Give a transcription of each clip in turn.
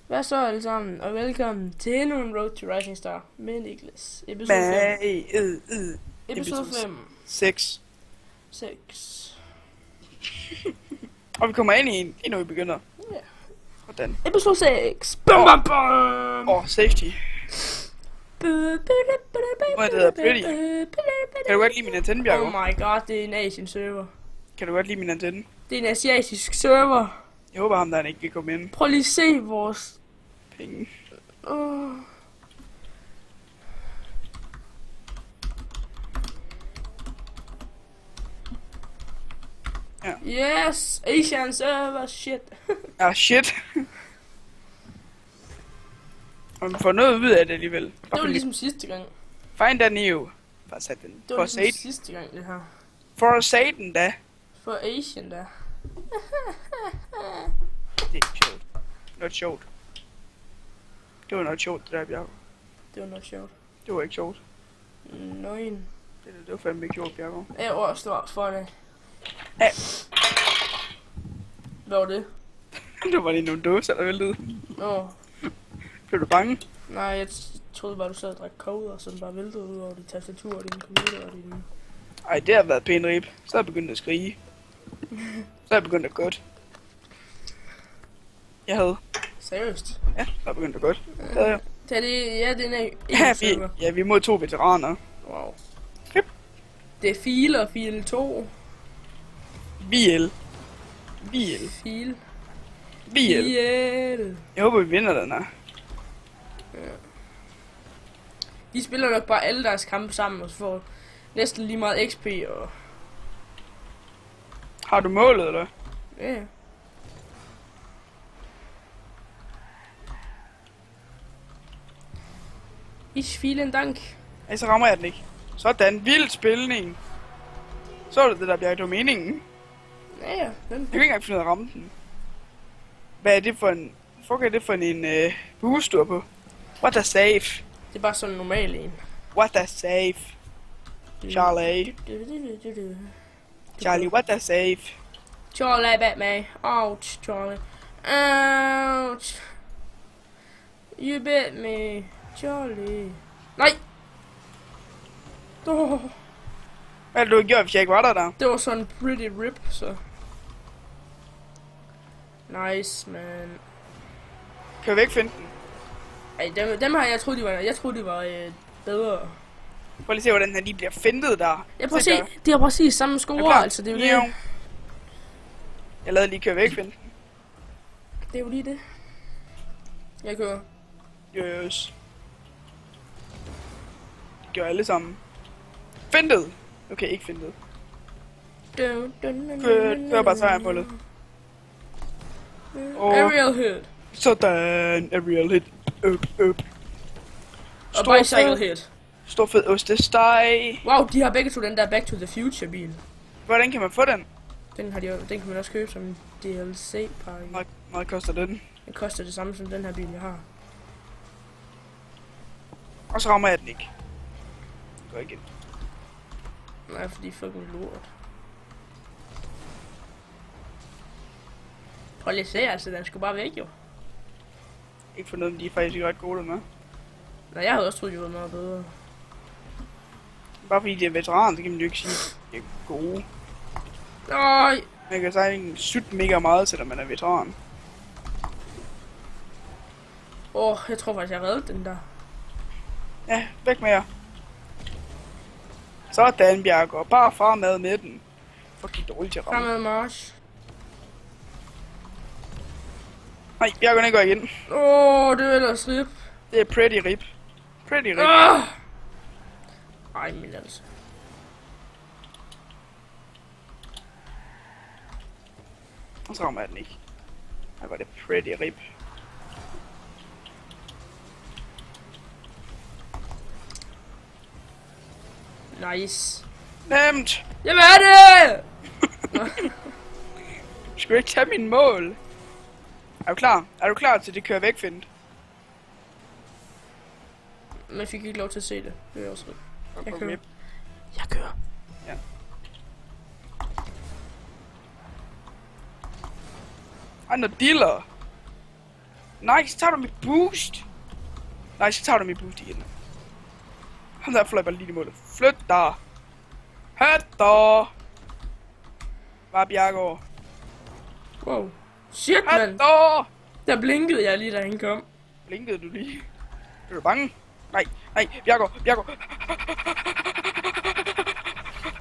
Hvad så alle sammen, og velkommen til endnu en Road to Rising Star med Niklas. Episode 5. Episode 5. 6. 6. Og vi kommer ind i en, endnu vi begynder. Ja. Hvordan? Episode 6. Bum, bum, bum. Safety. Hvad hedder Pretty? Kan du godt lide min antenne, Bjarke? Oh my god, det er en Asian server. Kan du godt lide min antenne? Det er en asiatisk server. Jeg håber ham der ikke vil komme ind. Prøv lige at se vores... Penge. Ja. Yes, Asian server, shit. Ah, shit. Og man får noget ud af det alligevel. Det var ligesom sidste gang. Find that new. For satan. Det var ligesom sidste gang, det her. For satan da. For Asian da. Det er ikke sjovt. Noget sjovt. Det var noget sjovt, det der, Bjarke. Det var noget sjovt. Det var ikke sjovt. Nøgen. Det var fandme ikke sjovt, Bjarke. Jeg var stort for det. Ja. Hvad var det? Der var lige nogle dåser, der væltede. Nå. Blev du bange? Nej, jeg troede bare, du sad og drak cola, og så den bare væltede ud over dit tastatur og din computer og din... Ej, det har været pænt rib. Så er jeg begyndt at skrige. Så er jeg begyndt at godt. Jeg havde. Seriøst? Ja, så er jeg begyndt at godt. Det havde jeg. Det er det, ja, den er Vi er mod 2 veteraner. Wow. Yep. Det er fil og fil 2. Biel. Fil. Biel. Jeg håber, vi vinder den her. Ja. De spiller nok bare alle deres kampe sammen, og så får næsten lige meget XP og... Har du målet, eller? Ja. Ich vielen Dank. Ej, så rammer jeg den ikke. Sådan, vild spilning. Så er det der, Bjarke, det var meningen. Ja, den. Jeg kan ikke engang finde ud af at ramme den. Hvad er det for en... Fuck er det for en boost, du er på? What a safe. Det er bare sådan en normal en. What a safe. Charlie. Charlie, what a safe. Charlie bit me. Ouch, Charlie. Ouch. You bit me. Charlie. Nej! Oh, Hvad er det, du har gjort, hvis jeg ikke var der? det var sådan en pretty rip, så... Nice, man. Kan vi ikke finde den? Ej, dem har jeg troede, de var bedre. Prøv lige at se, hvordan den lige bliver fintet der. Ja, prøv at se. De har præcis samme score, altså. Det er jo det. Jeg lavede lige køre væk, finde den. Det er jo lige det. Jeg kører. Yes. Det gør alle sammen. Fintet! Okay, ikke fintet. Kør bare sejren på lidt. Aerial hit. Sådan, aerial hit. Og bicycle hit. Stor fed ostesteg. Wow, de har begge to den der Back to the Future bil. Hvordan kan man få den? Den kan man også købe som en DLC-pakke. Meget koster den. Den koster det samme som den her bil, jeg har. Og så rammer jeg den ikke. Går igen. Nej, fordi fucking lort. Prøv lige at se, altså, den skulle bare væk, jo. Ikke for noget, men de er faktisk ikke ret gode med. Nej, jeg havde også troet, de var meget bedre. Bare fordi de er veteran, så kan man jo ikke sige, at de er gode. Nej! Man kan sige sygt mega meget, selvom man er veteran. Jeg tror faktisk, jeg reddede den der. Ja, væk med jer. Sådan, Bjarke, og bare fremad med den. Fucking dårligt til at ramme. Fremad march. Nej, Bjarke, den går igen. Det er ellers rip. Det er pretty rip. Pretty rip. Ej, men altså. Og så rammer jeg den ikke. Her var det pretty rip. Nice. Nemt! Jamen er det! Skal du ikke tage min mål? Er du klar? Er du klar til det kører væk, Finn? Men jeg fik ikke lov til at se det. Det er også rigtigt. Jeg Kom kører. med. Jeg kører. Ja. Han er dealer. Nej, så tager du mit boost. Nej, så tager du mit boost igen. Han der fløj bare lige i målet. Flyt dig. Høt dig. Bare Bjergård. Wow. Shit, Høt mand. dig. Der blinkede jeg lige, da han kom. Blinkede du lige? Er du bange? Nej, nej, Bjergård, Bjergård.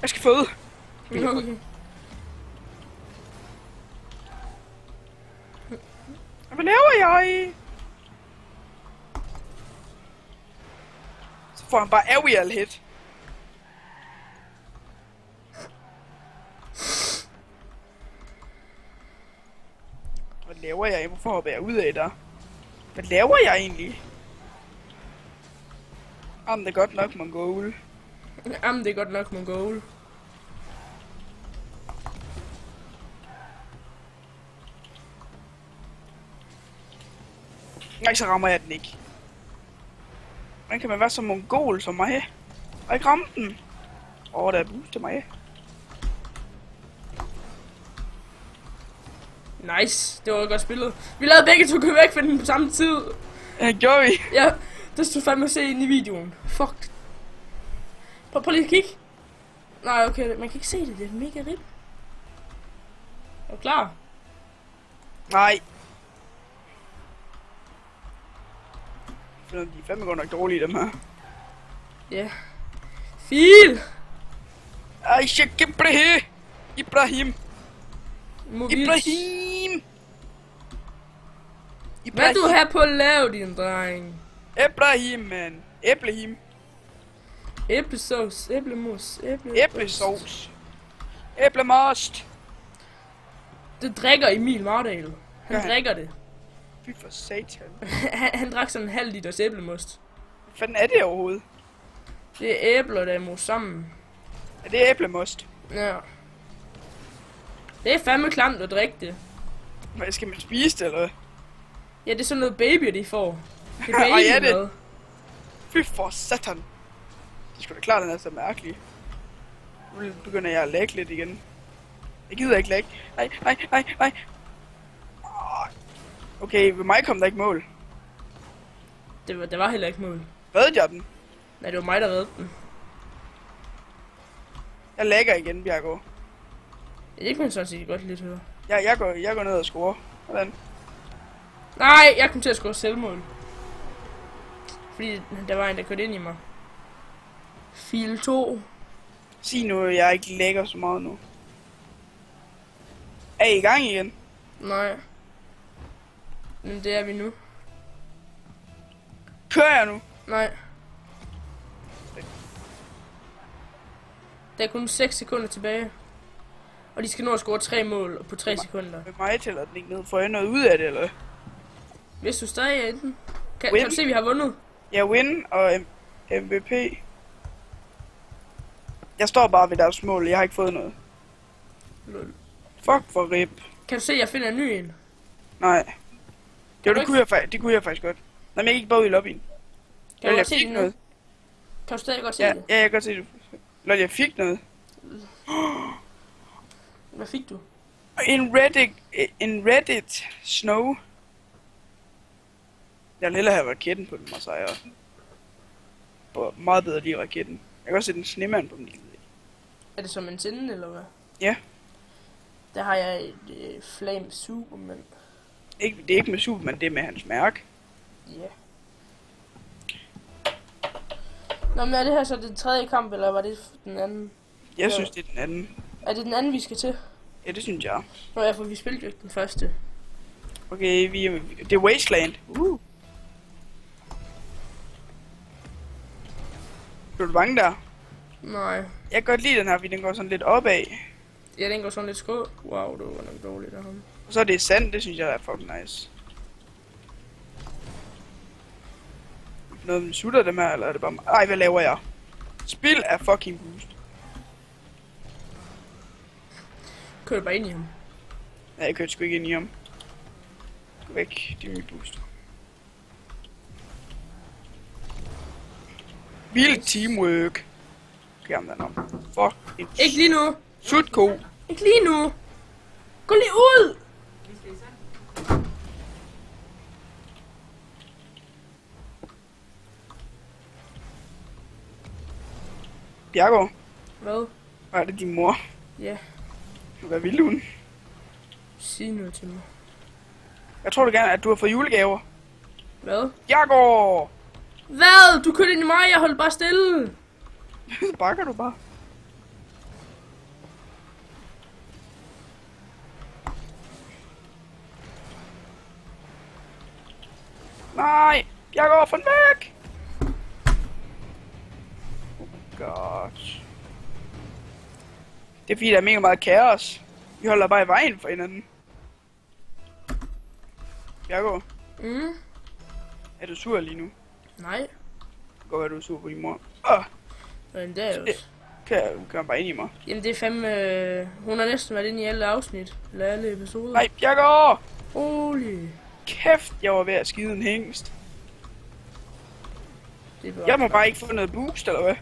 Jeg skal føde. Okay. Hvad laver jeg? Så får han bare aerial hit. Hvad laver jeg? Hvorfor hopper jeg ud af der? Hvad laver jeg egentlig? Jamen, det er godt nok Mongol. Jamen, det er godt nok Mongol. Nej, så rammer jeg den ikke. Hvordan kan man være så mongol som mig? Og ikke ramme den? Der er boost til mig. Nice. Det var godt spillet. Vi lavede begge to gå væk fra den på samme tid. Ja, gjorde vi. Ja, det stod fandme at se ind i videoen. Fuck. Prøv lige at kigge. Nej, okay, man kan ikke se det. Det er mega rip. Er du klar? Nej. De er fandme godt nok dårlige, dem her. Ja. Fil! Ej, shit, Ibrahim! Ibrahim! Mobil. Ibrahim! Hvad er du her på at lave, din dreng? Ibrahim, man. Ibrahim. Æblesauce, æblemos, Æblesauce. Æblemost. Det drikker Emil Mardal. Han Ja. drikker det. Fy for satan. Han drak sådan en halv liters æblemost. Hvad fanden er det overhovedet? Det er æbler, der er mos sammen. Er det æblemost? Ja. Det er fandme klamt at drikke det. Hvad skal man spise det, eller hvad? Ja, det er sådan noget baby, de får. Det er Ej, er det? babymad. Fy for satan. Det er sgu da klart, den er så mærkelig. Nu begynder jeg at lægge lidt igen. Jeg gider ikke lægge. Nej, nej, nej, nej. Okay, ved mig kom der ikke mål. Det var heller ikke mål. Reddede jeg den? Nej, det var mig, der reddede den. Jeg lægger igen, Bjergård. Ja, det kan man sådan set godt lidt høre. Jeg går ned og scorer. Hvordan? Nej, jeg kom til at score selvmål. Fordi der var en, der kørte ind i mig. Fil 2. Sig nu, at jeg ikke lægger så meget nu. Er I i gang igen? Nej. Men det er vi nu. Kører jeg nu? Nej. Der er kun 6 sekunder tilbage. Og de skal nå at score 3 mål på 3 sekunder. Med mig tæller den ikke ned. Får jeg noget ud af det, eller? Hvis du stadig er i den. Kan Win. du se, at vi har vundet? Jeg win og MVP. Jeg står bare ved deres mål. Jeg har ikke fået noget. Lol. Fuck for rip. Kan du se, at jeg finder en ny en? Nej. Jo, du det kunne jeg faktisk godt. Nej, men jeg gik bare ud i lobbyen. Kan du Jeg godt se fik den nu? noget. Kan du stadig godt se Ja, det? ja, jeg kan godt se det. Lol, jeg fik noget. Hvad fik du? En Reddit Snow. Jeg vil hellere have raketten på den, og så er jeg meget bedre lige raketten. Jeg kan også sætte en snemand på den. Er det som en tinde, eller hvad? Ja. Der har jeg et Flame Superman. Det er ikke med Superman, det er med hans mærke. Ja. Nå, men er det her så det tredje kamp, eller var det den anden? Jeg synes, det er den anden. Er det den anden, vi skal til? Ja, det synes jeg. Nå ja, for vi spillede jo ikke den første. Okay, det er Wasteland. Er du bange der? Nej. Jeg kan godt lide den her, fordi den går sådan lidt opad. Ja, den går sådan lidt skål. Wow, det var nok dårligt af ham. Og så er det sand, det synes jeg er fucking nice. Noget med sutter dem her, eller er det bare... Ej, hvad laver jeg? Spil er fucking boost. Kører bare ind i ham. Ja, jeg kørte sgu ikke ind i ham. Gå væk, det er mit boost. Vild teamwork. Okay, om den om. Fuck. Ikke lige nu. Sutko. Ikke lige nu. Gå lige ud. Bjergård, Hvad? hvor er det din mor? Ja, Hvad ville hun? sig noget til mig. Jeg tror da gerne, at du har fået julegaver. Hvad? Bjergård! Hvad? Du kørte ind i mig, jeg holdt bare stille. Så bakker du bare. Nej, Bjergård, få den væk! Oh god. Det er fordi, der er mega meget kaos. Vi holder bare i vejen for hinanden. Bjergård, er du sur lige nu? Nej. Det kan godt være, du er sur på din mor. Men det er jo... Kan bare ind i mig. Jamen det er fandme... hun har næsten været inde i alle afsnit. Eller alle episoder. Nej, Bjergård! Holy. Kæft, jeg var ved at skide en hængst. Det er Jeg må bare ikke få noget boost, eller hvad?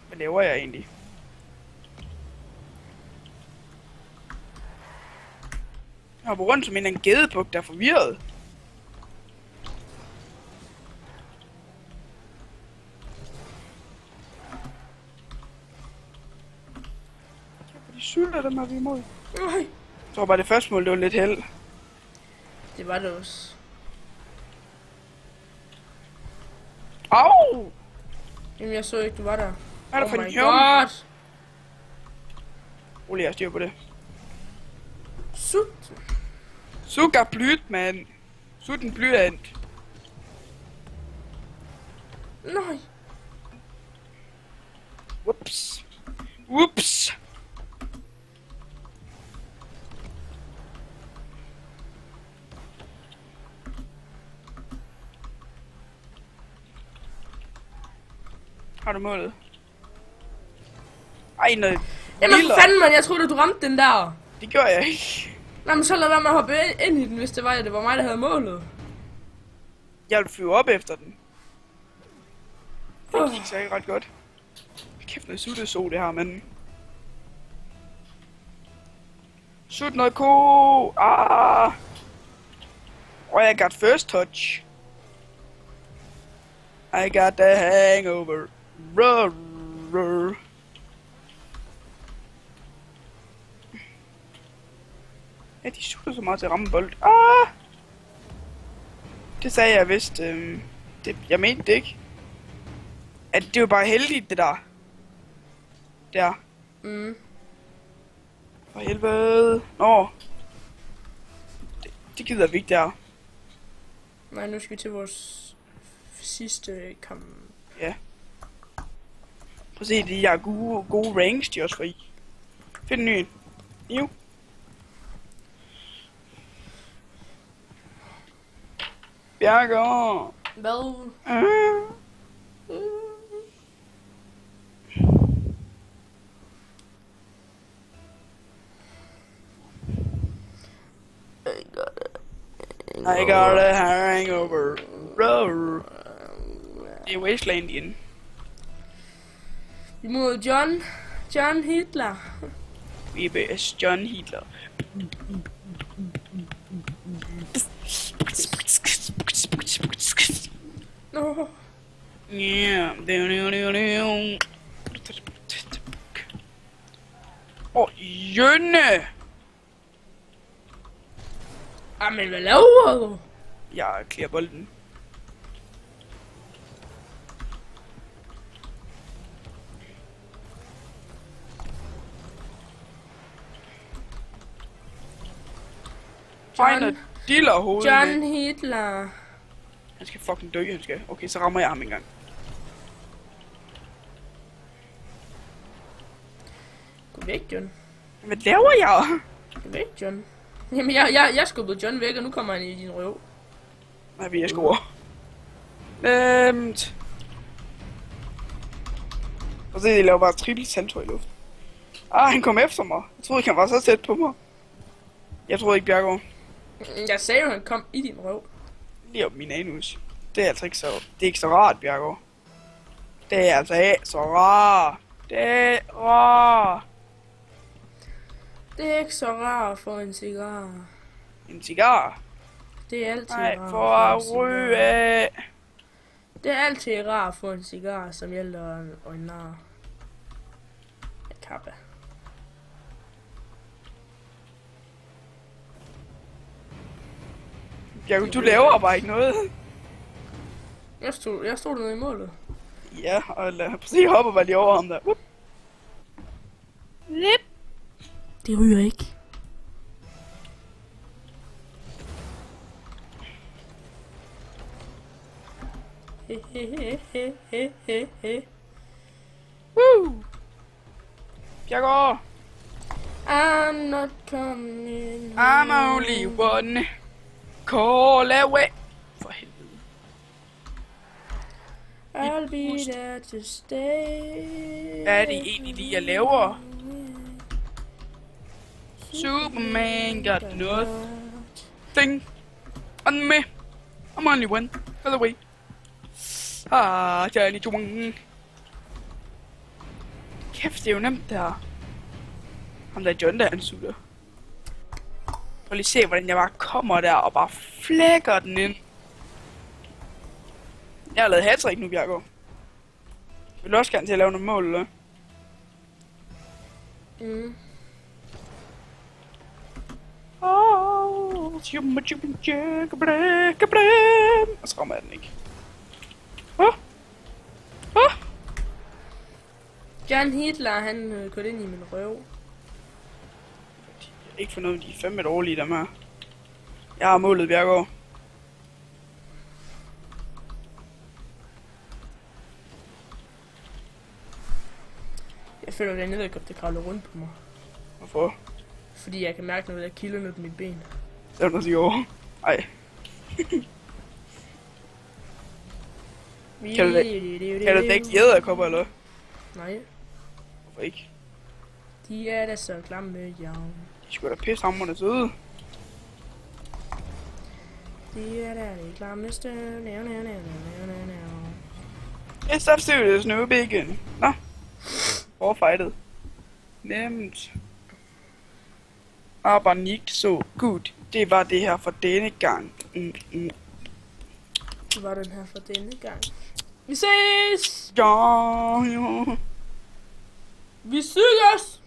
Hvad laver jeg egentlig? Jeg hopper rundt som en gedebuk, der er forvirret. De sylter dem, er vi imod. Nej. Jeg tror bare, det første mål, det var lidt held. Det var det også. Au! Jamen jeg så ikke, du var der. Hvad er der Oh for en my hjørne? god. Rolig, jeg styr på det. Sut. Sukker blyt, mand. Sut en blyant. Nej. Whoops. Whoops. Har du målet? Ej, noget Jamen lille. for fanden, man. Jeg troede, du ramte den der. Det gjorde jeg ikke. Nej, men så lad være med at hoppe ind i den, hvis det var mig, der havde målet. Jeg vil flyve op efter den. Det gik så ikke ret godt. Kæft noget suttet så det her, men... Sut noget ko! Ah! Oh, I got first touch. I got the hangover. Ruh, ruh. Ja, de sutter så meget til at ramme bold. Ah! Det sagde jeg vist. Jeg mente det ikke. At det var bare heldigt, det der. Der. For helvede. Nå. Det gider vi ikke der. Nej, nu skal vi til vores sidste kamp. Ja. Prøv at se, de her gode ranks, de også får i. Find en ny. Jo. Bjergård. Hvad? I got a hangover. Roar. Det er Wasteland igen. Imod John Hitler. VBS John Hitler. Nå. Yeah. Åh, Jønne! Jamen, hvad laver du? Jeg klæder bolden. Fejner diller hovedet John med. Hitler. Han skal fucking dø, han skal. Okay, så rammer jeg ham engang. Gå væk, John. Hvad laver jeg? Gå væk, John. Jamen, jeg skubbede John væk, og nu kommer han i din røv. Nej, vi er score. Nemt. Og så de laver bare triple salto i luften. Han kom efter mig. Jeg troede ikke, han var så tæt på mig. Jeg troede ikke, Bjergård. Jeg sagde jo, han kom i din røv. Lige op min anus. Det er altså ikke så... Det er ikke så rart, Bjergård. Det er altså ikke så rart. Det er rart. Det er ikke så rart at få en cigar. En cigar. Det er altid Nej, rart for at at få en ryge cigar. af. Det er altid rart at få en cigar som hjælper og en nar. En kappe. Du laver bare ikke noget. Jeg stod nede i målet. Ja, og præcis hopper bare lige over ham der. Lidt. Det ryger ikke. Woo! Jeg går. I'm not coming. I'm only one call away. For helvede. I'll be there to stay. Er det egentlig det, jeg laver? Superman got nothing on me. I'm only one call away. Johnny Jung. Kæft, det er jo nemt der. Ham der John der, han sutter. Prøv lige at se, hvordan jeg bare kommer der og bare flækker den ind. Jeg har lavet hat-trick nu, Bjergård. Vil du også gerne til at lave nogle mål, eller? Mm. Og så rammer jeg den ikke. John Hitler, han gået ind i min røv. Ikke for noget, de er fandme dårlige, dem her. Jeg har målet, Bjergård. Jeg føler, at jeg nedadgående kravler rundt på mig. Hvorfor? Fordi jeg kan mærke noget, der kilder ned på mit ben. Det er noget, jeg over. Ej. Kan du dække de æderkopper, eller? Nej, Hvorfor ikke? de er da så klamme, ja. De skulle da pisse hammerne søde. De er da det klammeste. It's absolutely no bacon. Nå. Overfightet. Nemt. Aber nicht så gut. Det var det her for denne gang. Det var den her for denne gang. Vi ses! Ja. Vi ses!